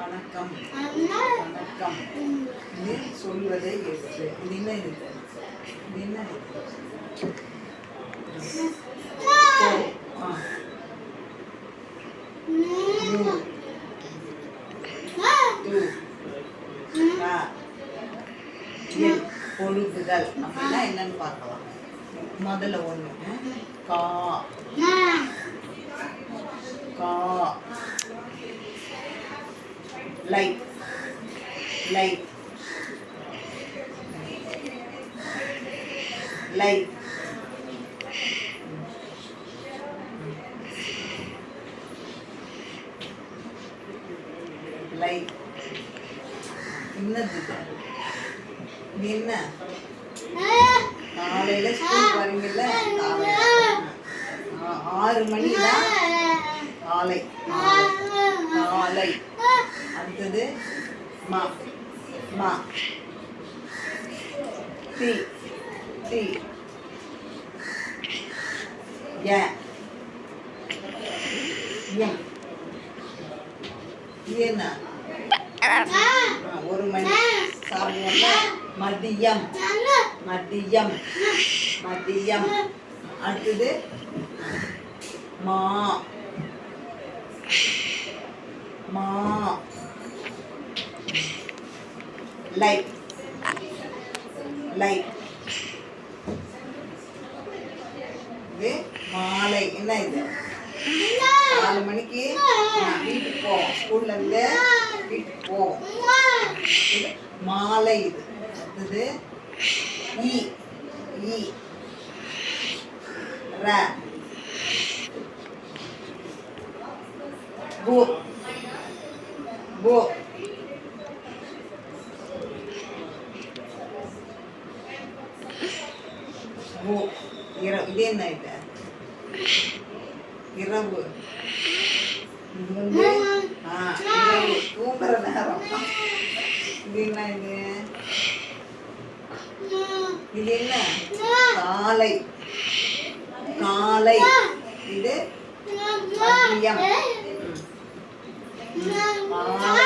வணக்கம் வணக்கம் நீ சொல்வதை ஏற்று. இது என்ன இது? இது என்ன இது? பொழுதுகள் அப்படின்னா என்னன்னு பார்க்கலாம். முதல்ல ஒன்று கா கா லைட் லைட் லைட் லைட் என்னது இது? என்ன காலையில ஸ்கூல் வரீங்கல்ல, 6 மணி தான் காலை. காலை அடுத்தது மா மா டி டி ஏ எம் என்ன 1 மணி சாப்பிடுவோம்ல. மதியம் மதியம் மதியம் அடுத்தது மா மா லைட் லைட் இது மாலை. என்ன இது? 4 மணிக்கு வீட்டுக்கு போவோம், ஸ்கூல்ல இருந்து வீட்டுக்கு போவோம். இது மாலை. இது அடுத்தது ஈ ஈ ர போ போ போ இரவு. இது என்ன இது? இரவு. இது வந்து இரவு தூங்குற நேரம். இது என்ன இது? இது என்ன? காலை காலை. இது மதியம். காலை